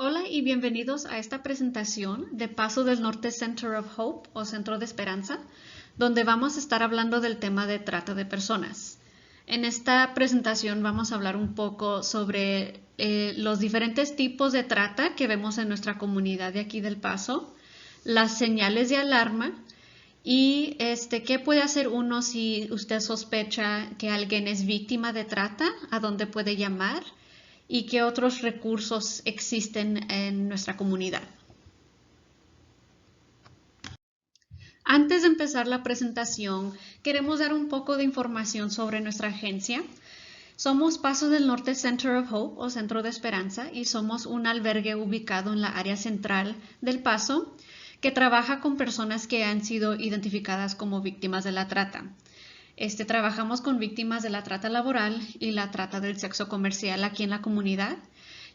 Hola y bienvenidos a esta presentación de Paso del Norte Center of Hope o Centro de Esperanza, donde vamos a estar hablando del tema de trata de personas. En esta presentación vamos a hablar un poco sobre los diferentes tipos de trata que vemos en nuestra comunidad de aquí del Paso, las señales de alarma y qué puede hacer uno si usted sospecha que alguien es víctima de trata, a dónde puede llamar y qué otros recursos existen en nuestra comunidad. Antes de empezar la presentación, queremos dar un poco de información sobre nuestra agencia. Somos Paso del Norte Center of Hope o Centro de Esperanza y somos un albergue ubicado en la área central del Paso que trabaja con personas que han sido identificadas como víctimas de la trata. Trabajamos con víctimas de la trata laboral y la trata del sexo comercial aquí en la comunidad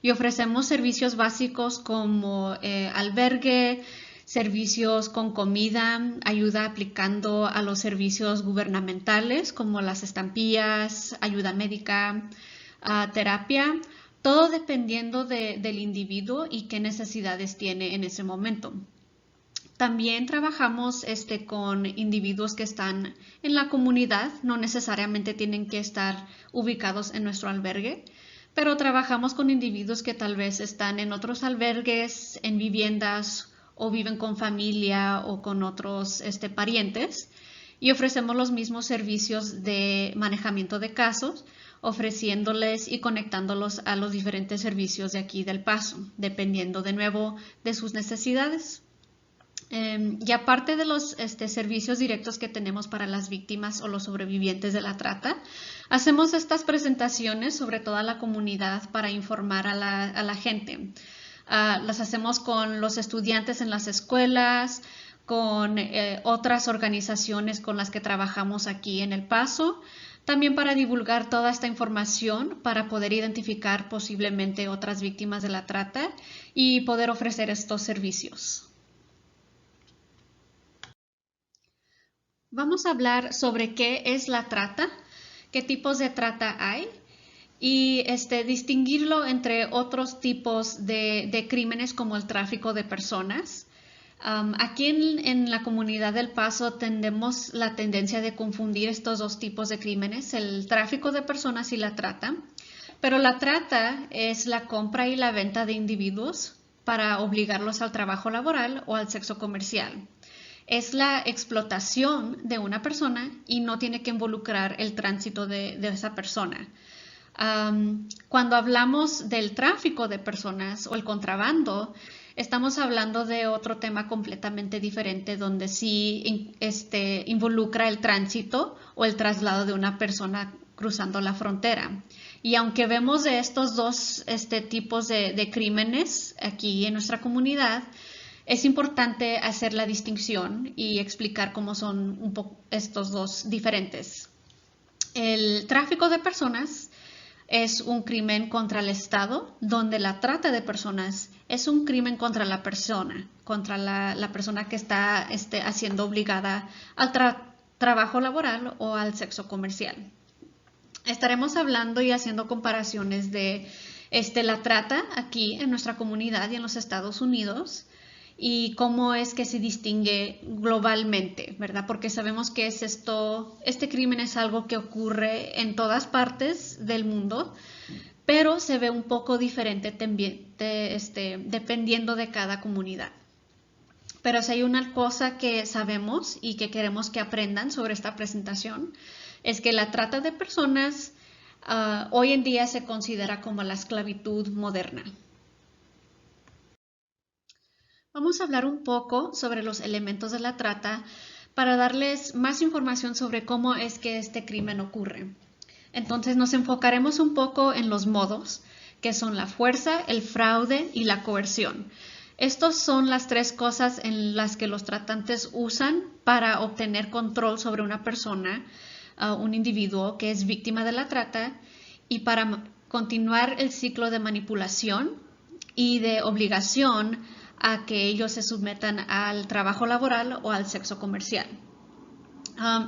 y ofrecemos servicios básicos como albergue, servicios con comida, ayuda aplicando a los servicios gubernamentales como las estampillas, ayuda médica, terapia, todo dependiendo del individuo y qué necesidades tiene en ese momento. También trabajamos con individuos que están en la comunidad, no necesariamente tienen que estar ubicados en nuestro albergue, pero trabajamos con individuos que tal vez están en otros albergues, en viviendas o viven con familia o con otros parientes y ofrecemos los mismos servicios de manejamiento de casos, ofreciéndoles y conectándolos a los diferentes servicios de aquí del Paso, dependiendo de nuevo de sus necesidades. Y aparte de los servicios directos que tenemos para las víctimas o los sobrevivientes de la trata, hacemos estas presentaciones sobre toda la comunidad para informar a la gente. Las hacemos con los estudiantes en las escuelas, con otras organizaciones con las que trabajamos aquí en El Paso, también para divulgar toda esta información para poder identificar posiblemente otras víctimas de la trata y poder ofrecer estos servicios. Vamos a hablar sobre qué es la trata, qué tipos de trata hay y distinguirlo entre otros tipos de crímenes como el tráfico de personas. Aquí en la comunidad del Paso tenemos la tendencia de confundir estos dos tipos de crímenes, el tráfico de personas y la trata. Pero la trata es la compra y la venta de individuos para obligarlos al trabajo laboral o al sexo comercial. Es la explotación de una persona y no tiene que involucrar el tránsito de esa persona. Cuando hablamos del tráfico de personas o el contrabando, estamos hablando de otro tema completamente diferente donde sí involucra el tránsito o el traslado de una persona cruzando la frontera. Y aunque vemos de estos dos tipos de crímenes aquí en nuestra comunidad, es importante hacer la distinción y explicar cómo son un poco estos dos diferentes. El tráfico de personas es un crimen contra el Estado, donde la trata de personas es un crimen contra la persona, contra la persona que está siendo obligada al trabajo laboral o al sexo comercial. Estaremos hablando y haciendo comparaciones de la trata aquí en nuestra comunidad y en los Estados Unidos y cómo es que se distingue globalmente, ¿verdad? Porque sabemos que este crimen es algo que ocurre en todas partes del mundo, pero se ve un poco diferente también, dependiendo de cada comunidad. Pero si hay una cosa que sabemos y que queremos que aprendan sobre esta presentación, es que la trata de personas hoy en día se considera como la esclavitud moderna. Vamos a hablar un poco sobre los elementos de la trata para darles más información sobre cómo es que este crimen ocurre. Entonces nos enfocaremos un poco en los modos, que son la fuerza, el fraude y la coerción. Estas son las tres cosas en las que los tratantes usan para obtener control sobre una persona, un individuo que es víctima de la trata y para continuar el ciclo de manipulación y de obligación a que ellos se sometan al trabajo laboral o al sexo comercial.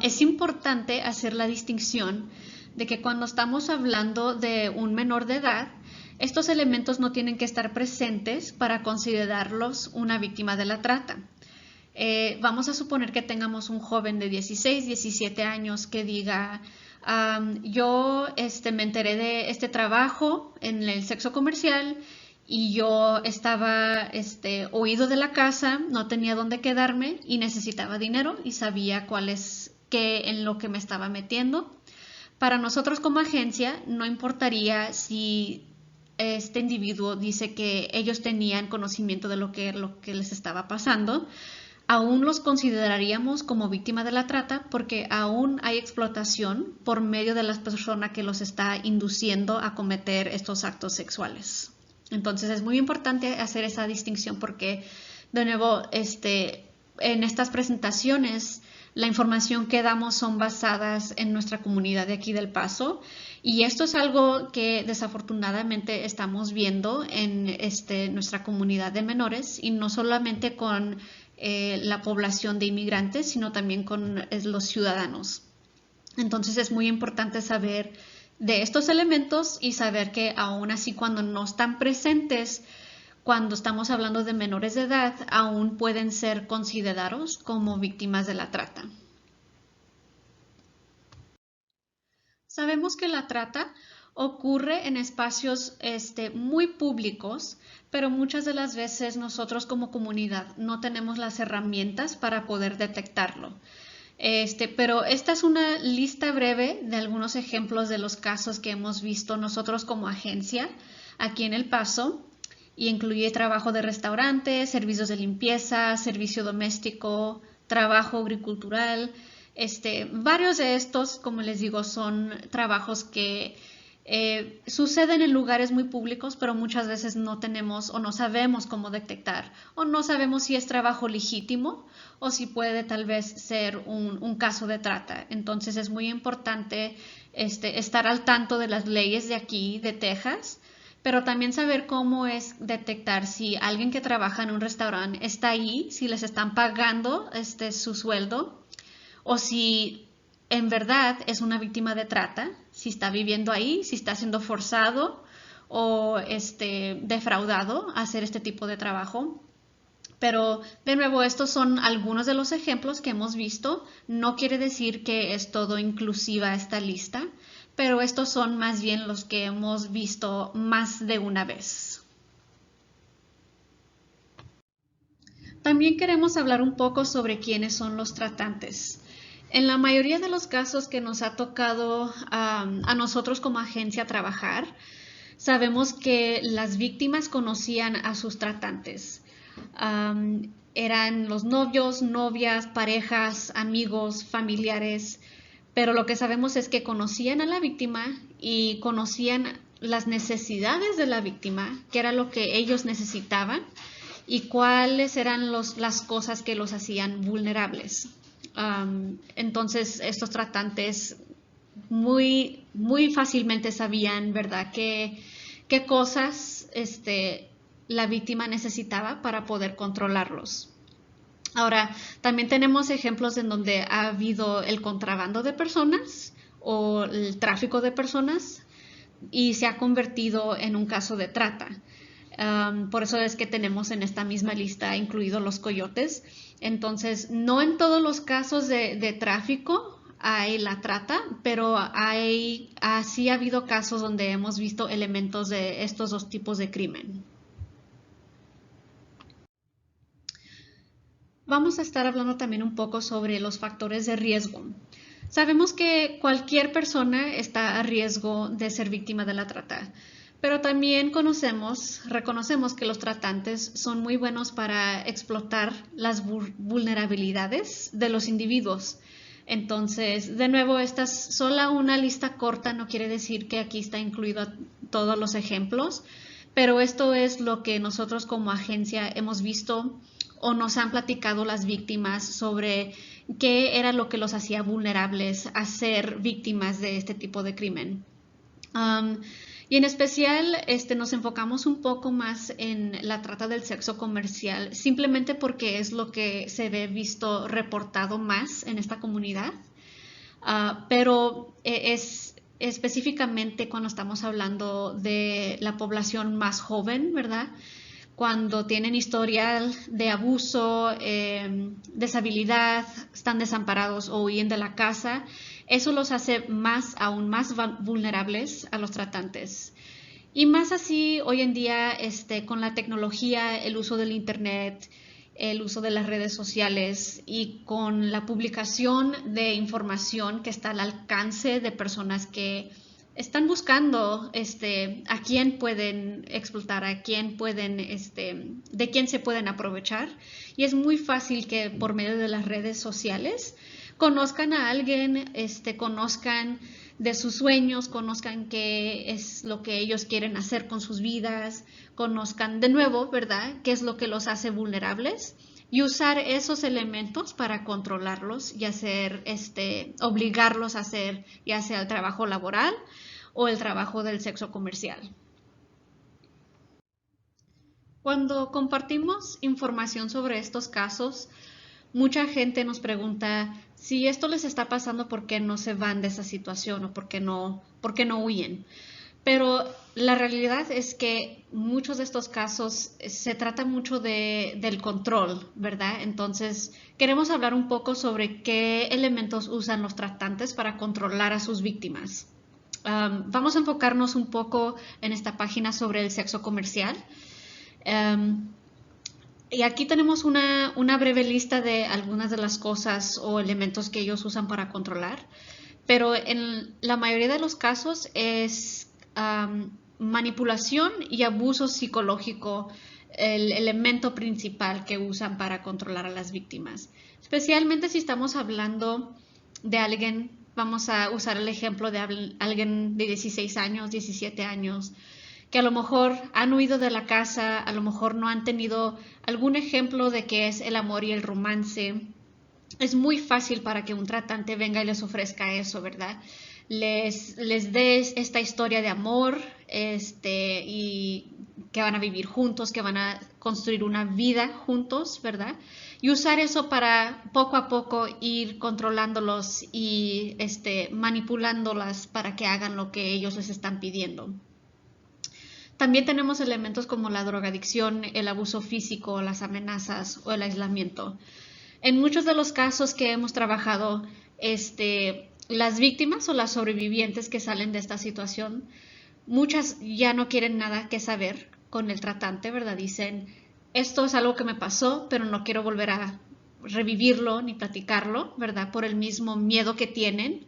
Es importante hacer la distinción de que cuando estamos hablando de un menor de edad, Estos elementos no tienen que estar presentes para considerarlos una víctima de la trata. Vamos a suponer que tengamos un joven de 16, 17 años que diga, yo me enteré de este trabajo en el sexo comercial y yo estaba huido de la casa, no tenía dónde quedarme y necesitaba dinero y sabía en lo que me estaba metiendo. Para nosotros como agencia no importaría si este individuo dice que ellos tenían conocimiento de lo que les estaba pasando, aún los consideraríamos como víctima de la trata porque aún hay explotación por medio de la persona que los está induciendo a cometer estos actos sexuales. Entonces es muy importante hacer esa distinción porque, de nuevo, en estas presentaciones la información que damos son basadas en nuestra comunidad de aquí del Paso y esto es algo que desafortunadamente estamos viendo en nuestra comunidad de menores y no solamente con la población de inmigrantes, sino también con los ciudadanos. Entonces es muy importante saber de estos elementos y saber que aún así cuando no están presentes, cuando estamos hablando de menores de edad, aún pueden ser considerados como víctimas de la trata. Sabemos que la trata ocurre en espacios muy públicos, pero muchas de las veces nosotros como comunidad no tenemos las herramientas para poder detectarlo. Pero esta es una lista breve de algunos ejemplos de los casos que hemos visto nosotros como agencia aquí en El Paso y incluye trabajo de restaurante, servicios de limpieza, servicio doméstico, trabajo agricultural. Varios de estos, como les digo, son trabajos que suceden en lugares muy públicos, pero muchas veces no tenemos o no sabemos cómo detectar o no sabemos si es trabajo legítimo o si puede tal vez ser un caso de trata. Entonces es muy importante estar al tanto de las leyes de aquí, de Texas, pero también saber cómo es detectar si alguien que trabaja en un restaurante está ahí, si les están pagando su sueldo o si en verdad es una víctima de trata, si está viviendo ahí, si está siendo forzado o defraudado a hacer este tipo de trabajo. Pero de nuevo, estos son algunos de los ejemplos que hemos visto. No quiere decir que es todo inclusiva esta lista, pero estos son más bien los que hemos visto más de una vez. También queremos hablar un poco sobre quiénes son los tratantes. En la mayoría de los casos que nos ha tocado a nosotros como agencia trabajar, sabemos que las víctimas conocían a sus tratantes. Eran los novios, novias, parejas, amigos, familiares, pero lo que sabemos es que conocían a la víctima y conocían las necesidades de la víctima, qué era lo que ellos necesitaban y cuáles eran las cosas que los hacían vulnerables. Entonces estos tratantes muy fácilmente sabían, ¿verdad?, qué cosas la víctima necesitaba para poder controlarlos. Ahora, también tenemos ejemplos en donde ha habido el contrabando de personas o el tráfico de personas y se ha convertido en un caso de trata. Por eso es que tenemos en esta misma lista incluidos los coyotes. Entonces, no en todos los casos de tráfico hay la trata, pero sí ha habido casos donde hemos visto elementos de estos dos tipos de crimen. Vamos a estar hablando también un poco sobre los factores de riesgo. Sabemos que cualquier persona está a riesgo de ser víctima de la trata, pero también reconocemos que los tratantes son muy buenos para explotar las vulnerabilidades de los individuos. Entonces, de nuevo, esta es solo una lista corta, no quiere decir que aquí está incluido todos los ejemplos, pero esto es lo que nosotros como agencia hemos visto o nos han platicado las víctimas sobre qué era lo que los hacía vulnerables a ser víctimas de este tipo de crimen. Y en especial nos enfocamos un poco más en la trata del sexo comercial, simplemente porque es lo que se ve visto reportado más en esta comunidad. Pero es específicamente cuando estamos hablando de la población más joven, ¿verdad? Cuando tienen historial de abuso, deshabilidad, están desamparados o huyen de la casa, eso los hace aún más vulnerables a los tratantes. Y más así hoy en día, con la tecnología, el uso del internet, el uso de las redes sociales y con la publicación de información que está al alcance de personas que están buscando a quién pueden explotar, a quién pueden, de quién se pueden aprovechar. Y es muy fácil que por medio de las redes sociales conozcan a alguien, conozcan de sus sueños, conozcan qué es lo que ellos quieren hacer con sus vidas, conozcan de nuevo, ¿verdad?, qué es lo que los hace vulnerables y usar esos elementos para controlarlos y hacer, obligarlos a hacer ya sea el trabajo laboral o el trabajo del sexo comercial. Cuando compartimos información sobre estos casos, mucha gente nos pregunta si esto les está pasando, ¿por qué no se van de esa situación o por qué no huyen? Pero la realidad es que muchos de estos casos se trata mucho del control, ¿verdad? Entonces, queremos hablar un poco sobre qué elementos usan los tratantes para controlar a sus víctimas. Vamos a enfocarnos un poco en esta página sobre el sexo comercial. Y aquí tenemos una breve lista de algunas de las cosas o elementos que ellos usan para controlar, pero en la mayoría de los casos es manipulación y abuso psicológico el elemento principal que usan para controlar a las víctimas. Especialmente si estamos hablando de alguien, vamos a usar el ejemplo de alguien de 16 años, 17 años, que a lo mejor han huido de la casa, a lo mejor no han tenido algún ejemplo de qué es el amor y el romance. Es muy fácil para que un tratante venga y les ofrezca eso, ¿verdad? Les dé esta historia de amor, y que van a vivir juntos, que van a construir una vida juntos, ¿verdad? Y usar eso para poco a poco ir controlándolos y manipulándolas para que hagan lo que ellos les están pidiendo. También tenemos elementos como la drogadicción, el abuso físico, las amenazas o el aislamiento. En muchos de los casos que hemos trabajado, las víctimas o las sobrevivientes que salen de esta situación, muchas ya no quieren nada que saber con el tratante, ¿verdad? Dicen, esto es algo que me pasó, pero no quiero volver a revivirlo ni platicarlo, ¿verdad? Por el mismo miedo que tienen.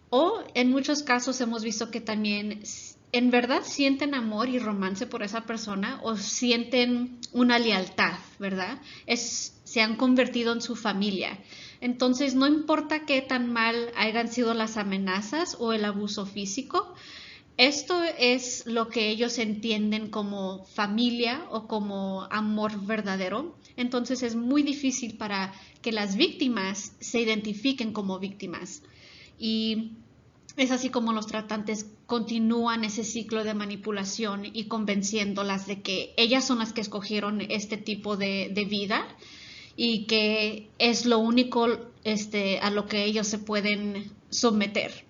O en muchos casos hemos visto que también en verdad sienten amor y romance por esa persona o sienten una lealtad, ¿verdad? Se han convertido en su familia. Entonces, no importa qué tan mal hayan sido las amenazas o el abuso físico, esto es lo que ellos entienden como familia o como amor verdadero. Entonces, es muy difícil para que las víctimas se identifiquen como víctimas. Y es así como los tratantes continúan ese ciclo de manipulación y convenciéndolas de que ellas son las que escogieron este tipo de vida y que es lo único a lo que ellos se pueden someter.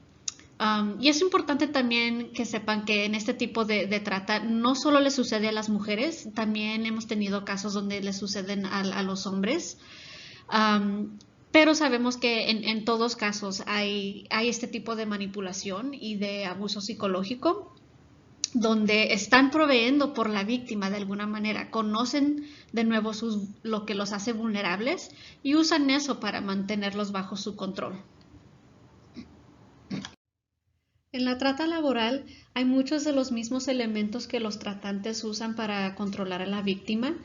Y es importante también que sepan que en este tipo de trata no solo le sucede a las mujeres, también hemos tenido casos donde le suceden a los hombres. Pero sabemos que en todos casos hay este tipo de manipulación y de abuso psicológico donde están proveyendo por la víctima de alguna manera, conocen de nuevo lo que los hace vulnerables y usan eso para mantenerlos bajo su control. En la trata laboral hay muchos de los mismos elementos que los tratantes usan para controlar a la víctima,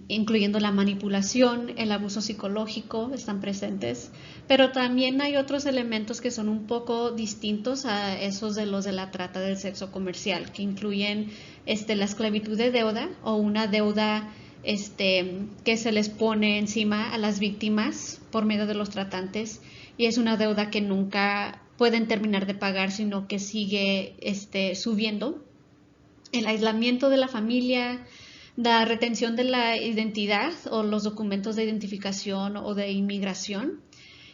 incluyendo la manipulación, el abuso psicológico, están presentes, pero también hay otros elementos que son un poco distintos a esos de los de la trata del sexo comercial, que incluyen la esclavitud de deuda o una deuda que se les pone encima a las víctimas por medio de los tratantes y es una deuda que nunca pueden terminar de pagar, sino que sigue subiendo. El aislamiento de la familia, la retención de la identidad o los documentos de identificación o de inmigración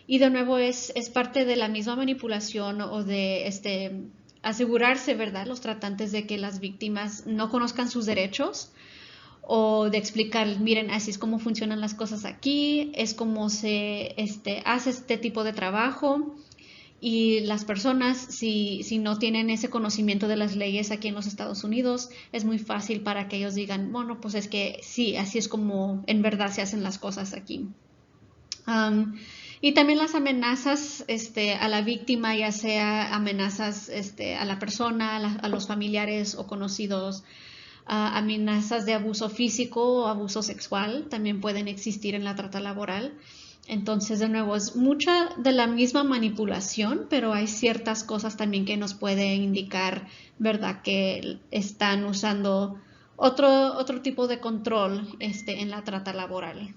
Y de nuevo es parte de la misma manipulación o de asegurarse, ¿verdad?, los tratantes de que las víctimas no conozcan sus derechos o de explicar, miren, así es como funcionan las cosas aquí, es como se hace este tipo de trabajo. Y las personas, si no tienen ese conocimiento de las leyes aquí en los Estados Unidos, es muy fácil para que ellos digan, bueno, pues es que sí, así es como en verdad se hacen las cosas aquí. Y también las amenazas a la víctima, ya sea amenazas a la persona, a los familiares o conocidos, amenazas de abuso físico o abuso sexual también pueden existir en la trata laboral. Entonces, de nuevo, es mucha de la misma manipulación, pero hay ciertas cosas también que nos pueden indicar, ¿verdad?, que están usando otro tipo de control en la trata laboral.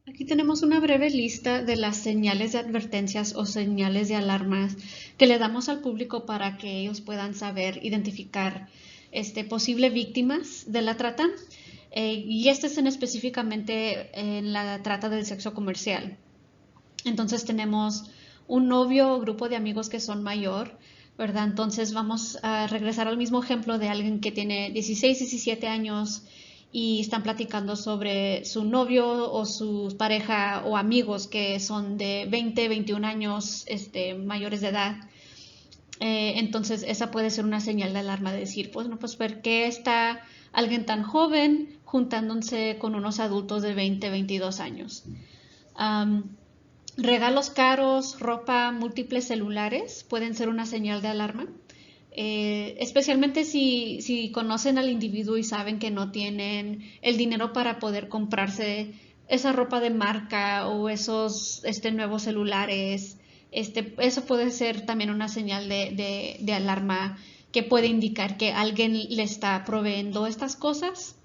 Aquí tenemos una breve lista de las señales de advertencias o señales de alarmas que le damos al público para que ellos puedan saber identificar posibles víctimas de la trata. Y es específicamente en la trata del sexo comercial. Entonces tenemos un novio o grupo de amigos que son mayor, ¿verdad? Entonces vamos a regresar al mismo ejemplo de alguien que tiene 16, 17 años y están platicando sobre su novio o su pareja o amigos que son de 20, 21 años mayores de edad. Entonces esa puede ser una señal de alarma de decir, pues no, pues ver qué está alguien tan joven juntándose con unos adultos de 20, 22 años. Regalos caros, ropa, múltiples celulares pueden ser una señal de alarma. Especialmente si conocen al individuo y saben que no tienen el dinero para poder comprarse esa ropa de marca o esos nuevos celulares. Eso puede ser también una señal de alarma que puede indicar que alguien le está proveyendo estas cosas.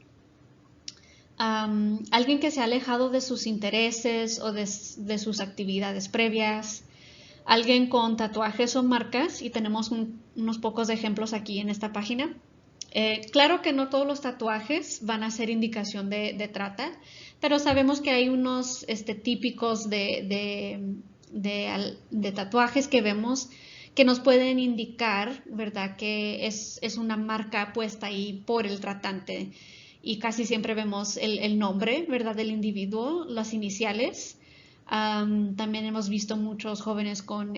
Alguien que se ha alejado de sus intereses o de sus actividades previas. Alguien con tatuajes o marcas, y tenemos unos pocos ejemplos aquí en esta página. Claro que no todos los tatuajes van a ser indicación de trata, pero sabemos que hay unos típicos de tatuajes que vemos que nos pueden indicar, ¿verdad?, que es una marca puesta ahí por el tratante. Y casi siempre vemos el nombre, ¿verdad?, del individuo, las iniciales. También hemos visto muchos jóvenes con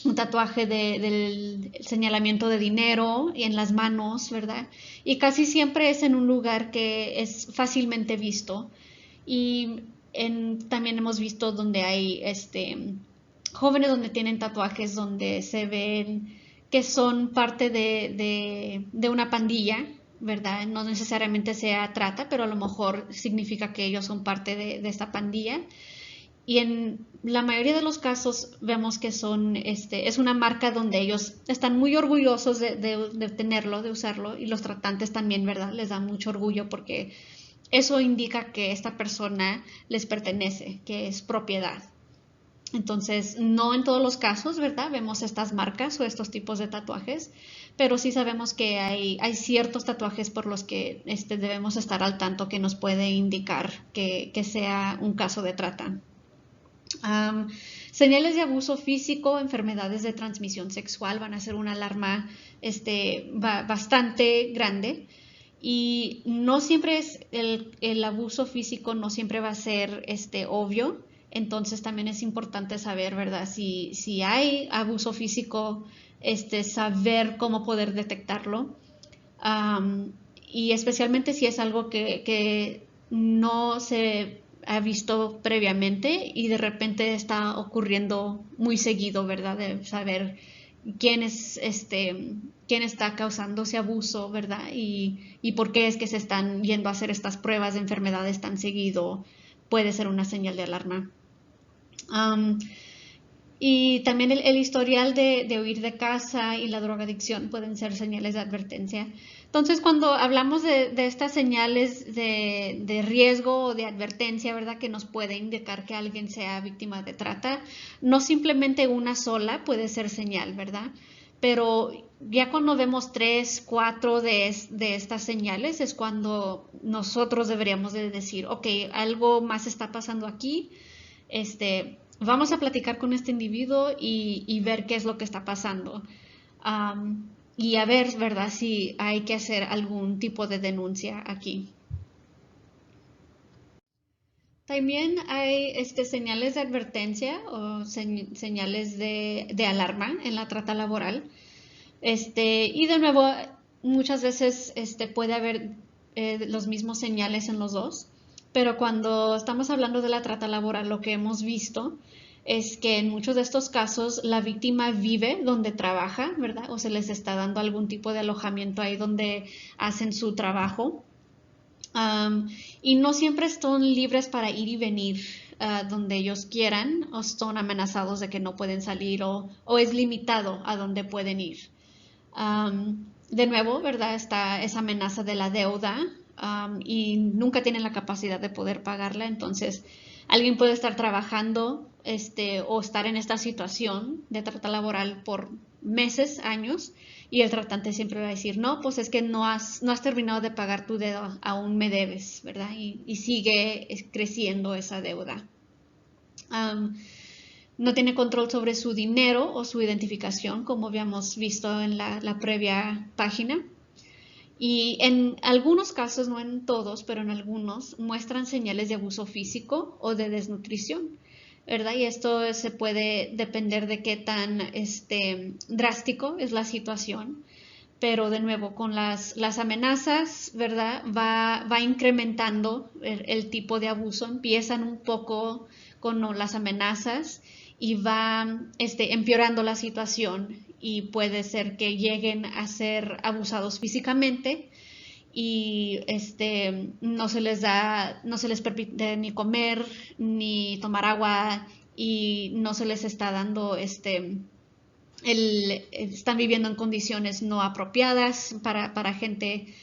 un tatuaje del señalamiento de dinero y en las manos, ¿verdad? Y casi siempre es en un lugar que es fácilmente visto. Y también hemos visto donde hay jóvenes donde tienen tatuajes donde se ven que son parte de una pandilla, ¿verdad? No necesariamente sea trata, pero a lo mejor significa que ellos son parte de esta pandilla. Y en la mayoría de los casos vemos que es una marca donde ellos están muy orgullosos de tenerlo, de usarlo, y los tratantes también, ¿verdad?, les da mucho orgullo porque eso indica que esta persona les pertenece, que es propiedad. Entonces, no en todos los casos, ¿verdad?, vemos estas marcas o estos tipos de tatuajes, pero sí sabemos que hay ciertos tatuajes por los que debemos estar al tanto que nos puede indicar que sea un caso de trata. Señales de abuso físico, enfermedades de transmisión sexual van a ser una alarma bastante grande. Y no siempre es el abuso físico, no siempre va a ser obvio. Entonces también es importante saber, ¿verdad?, si hay abuso físico, saber cómo poder detectarlo. Y especialmente si es algo que no se ha visto previamente y de repente está ocurriendo muy seguido, ¿verdad?, de saber quién está causando ese abuso, ¿verdad? Y por qué es que se están yendo a hacer estas pruebas de enfermedades tan seguido, puede ser una señal de alarma. Y también el historial de huir de casa y la drogadicción pueden ser señales de advertencia. Entonces, cuando hablamos de estas señales de riesgo o de advertencia, ¿verdad?, que nos puede indicar que alguien sea víctima de trata, no simplemente una sola puede ser señal, ¿verdad? pero ya cuando vemos 3, 4 de estas señales es cuando nosotros deberíamos de decir, ok, algo más está pasando aquí, vamos a platicar con este individuo y ver qué es lo que está pasando. Y a ver, ¿verdad? Si hay que hacer algún tipo de denuncia aquí. También hay señales de advertencia o señales de alarma en la trata laboral. Y de nuevo, muchas veces puede haber los mismos señales en los dos, pero cuando estamos hablando de la trata laboral, lo que hemos visto es que en muchos de estos casos la víctima vive donde trabaja, ¿verdad? O se les está dando algún tipo de alojamiento ahí donde hacen su trabajo. Y no siempre están libres para ir y venir donde ellos quieran, o son amenazados de que no pueden salir, o es limitado a donde pueden ir. De nuevo, ¿verdad? Está esa amenaza de la deuda y nunca tienen la capacidad de poder pagarla. Entonces, alguien puede estar trabajando o estar en esta situación de trata laboral por meses, años, y el tratante siempre va a decir, no, pues es que no has terminado de pagar tu deuda, aún me debes, ¿verdad? Y sigue creciendo esa deuda. No tiene control sobre su dinero o su identificación, como habíamos visto en la previa página. Y en algunos casos, no en todos, pero en algunos, muestran señales de abuso físico o de desnutrición, ¿verdad? Y esto se puede depender de qué tan drástico es la situación. Pero de nuevo, con las amenazas, ¿verdad? Va incrementando el tipo de abuso. Empiezan un poco con las amenazas y va empeorando la situación y puede ser que lleguen a ser abusados físicamente y no se les permite ni comer ni tomar agua y no se les está dando están viviendo en condiciones no apropiadas para gente.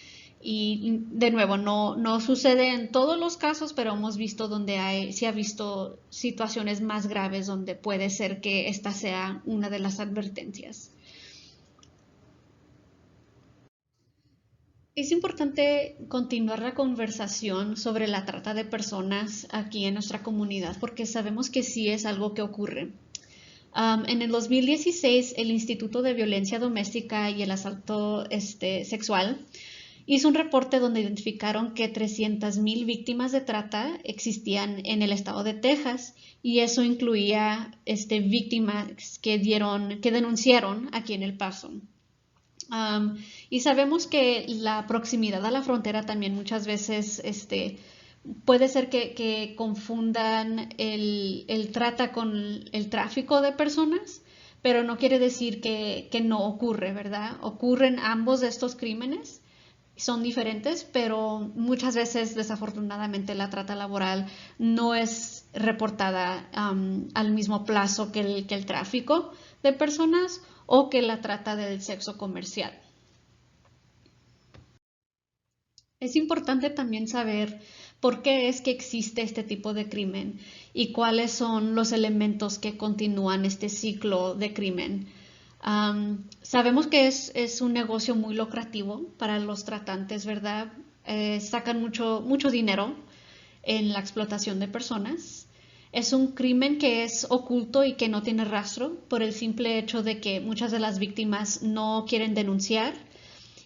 Y de nuevo, no sucede en todos los casos, pero hemos visto sí ha visto situaciones más graves donde puede ser que esta sea una de las advertencias. Es importante continuar la conversación sobre la trata de personas aquí en nuestra comunidad porque sabemos que sí es algo que ocurre. En el 2016, el Instituto de Violencia Doméstica y el Asalto Sexual hizo un reporte donde identificaron que 300,000 víctimas de trata existían en el estado de Texas y eso incluía víctimas que denunciaron aquí en El Paso. Y sabemos que la proximidad a la frontera también muchas veces puede ser que confundan el trata con el tráfico de personas, pero no quiere decir que no ocurre, ¿verdad? Ocurren ambos de estos crímenes, son diferentes, pero muchas veces desafortunadamente la trata laboral no es reportada al mismo plazo que el tráfico de personas o que la trata del sexo comercial. Es importante también saber por qué es que existe este tipo de crimen y cuáles son los elementos que continúan este ciclo de crimen. Sabemos que es un negocio muy lucrativo para los tratantes, ¿verdad? Sacan mucho dinero en la explotación de personas. Es un crimen que es oculto y que no tiene rastro por el simple hecho de que muchas de las víctimas no quieren denunciar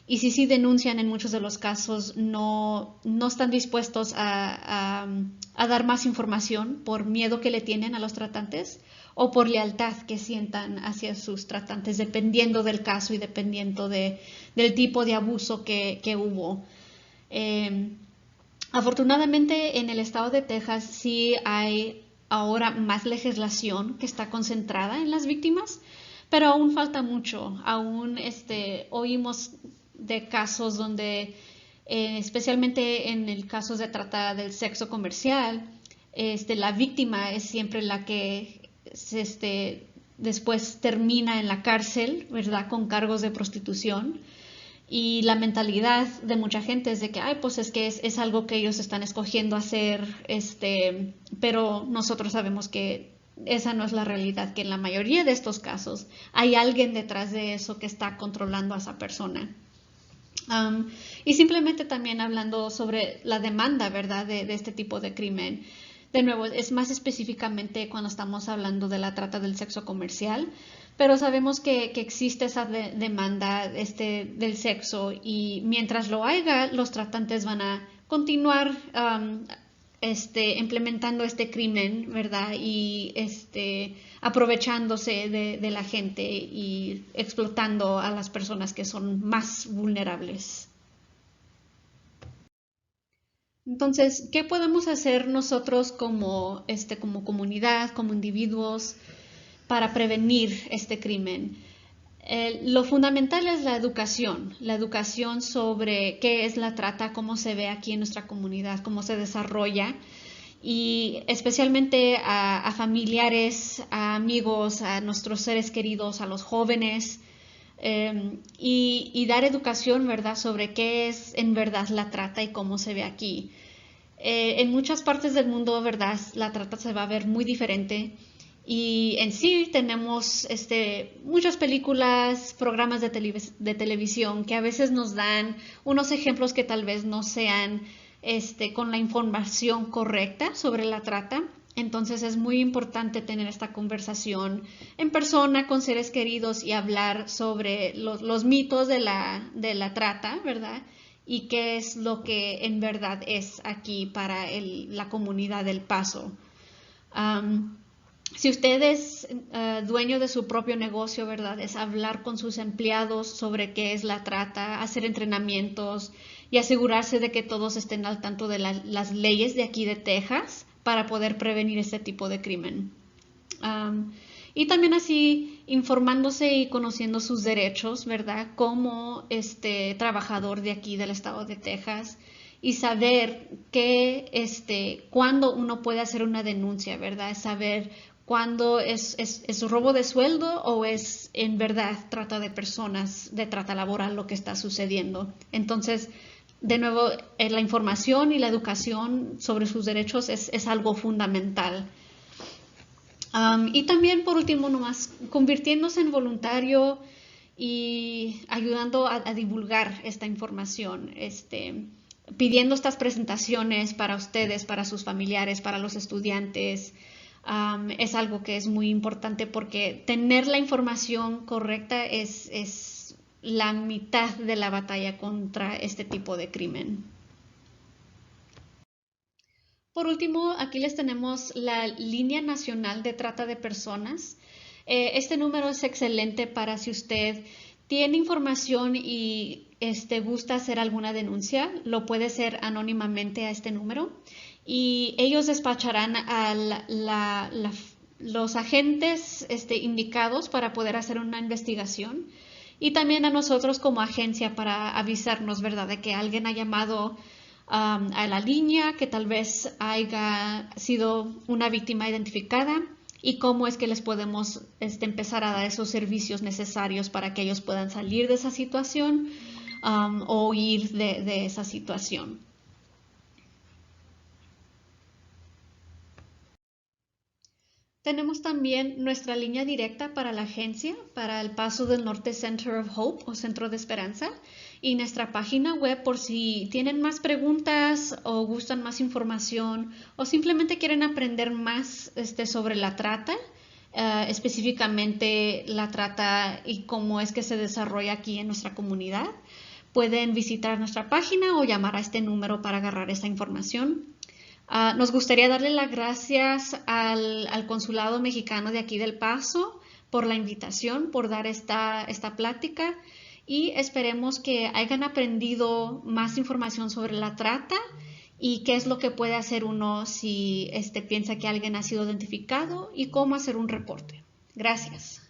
y si sí denuncian en muchos de los casos no están dispuestos a dar más información por miedo que le tienen a los tratantes o por lealtad que sientan hacia sus tratantes, dependiendo del caso y dependiendo del tipo de abuso que hubo. Afortunadamente en el estado de Texas sí hay ahora más legislación que está concentrada en las víctimas, pero aún falta mucho. Aún oímos de casos donde, especialmente en el caso de trata del sexo comercial, la víctima es siempre la que después termina en la cárcel, ¿verdad? Con cargos de prostitución. Y la mentalidad de mucha gente es de que, ay, pues es que es algo que ellos están escogiendo hacer, pero nosotros sabemos que esa no es la realidad, que en la mayoría de estos casos hay alguien detrás de eso que está controlando a esa persona. Y simplemente también hablando sobre la demanda, ¿verdad?, de este tipo de crimen. De nuevo, es más específicamente cuando estamos hablando de la trata del sexo comercial, pero sabemos que existe esa demanda del sexo, y mientras lo haya, los tratantes van a continuar implementando este crimen, ¿verdad? Y aprovechándose de la gente y explotando a las personas que son más vulnerables. Entonces, ¿qué podemos hacer nosotros como comunidad, como individuos, para prevenir este crimen? Lo fundamental es la educación sobre qué es la trata, cómo se ve aquí en nuestra comunidad, cómo se desarrolla, y especialmente a familiares, a amigos, a nuestros seres queridos, a los jóvenes, y dar educación, ¿verdad?, sobre qué es en verdad la trata y cómo se ve aquí. En muchas partes del mundo, ¿verdad?, la trata se va a ver muy diferente. Y en sí tenemos muchas películas, programas de televisión que a veces nos dan unos ejemplos que tal vez no sean con la información correcta sobre la trata. Entonces es muy importante tener esta conversación en persona con seres queridos y hablar sobre los mitos de la trata, ¿verdad? Y qué es lo que en verdad es aquí para la comunidad del Paso. Si usted es dueño de su propio negocio, ¿verdad?, es hablar con sus empleados sobre qué es la trata, hacer entrenamientos y asegurarse de que todos estén al tanto de las leyes de aquí de Texas para poder prevenir este tipo de crimen. Y también así informándose y conociendo sus derechos, ¿verdad?, como trabajador de aquí del estado de Texas, y saber cuándo uno puede hacer una denuncia, ¿verdad?, saber cuándo es robo de sueldo o es en verdad trata de personas, de trata laboral lo que está sucediendo. Entonces, de nuevo, la información y la educación sobre sus derechos es algo fundamental. Y también, por último, nomás, convirtiéndose en voluntario y ayudando a divulgar esta información, pidiendo estas presentaciones para ustedes, para sus familiares, para los estudiantes. Es algo que es muy importante, porque tener la información correcta es la mitad de la batalla contra este tipo de crimen. Por último, aquí les tenemos la Línea Nacional de Trata de Personas. Este número es excelente para si usted tiene información y gusta hacer alguna denuncia, lo puede hacer anónimamente a este número, y ellos despacharán a los agentes indicados para poder hacer una investigación, y también a nosotros como agencia para avisarnos, ¿verdad?, de que alguien ha llamado a la línea, que tal vez haya sido una víctima identificada, y cómo es que les podemos empezar a dar esos servicios necesarios para que ellos puedan salir de esa situación o huir de esa situación. Tenemos también nuestra línea directa para la agencia, para el Paso del Norte Center of Hope o Centro de Esperanza, y nuestra página web por si tienen más preguntas o gustan más información o simplemente quieren aprender más sobre la trata, específicamente la trata y cómo es que se desarrolla aquí en nuestra comunidad. Pueden visitar nuestra página o llamar a este número para agarrar esta información. Nos gustaría darle las gracias al Consulado Mexicano de aquí del Paso por la invitación, por dar esta plática, y esperemos que hayan aprendido más información sobre la trata y qué es lo que puede hacer uno si piensa que alguien ha sido identificado y cómo hacer un reporte. Gracias.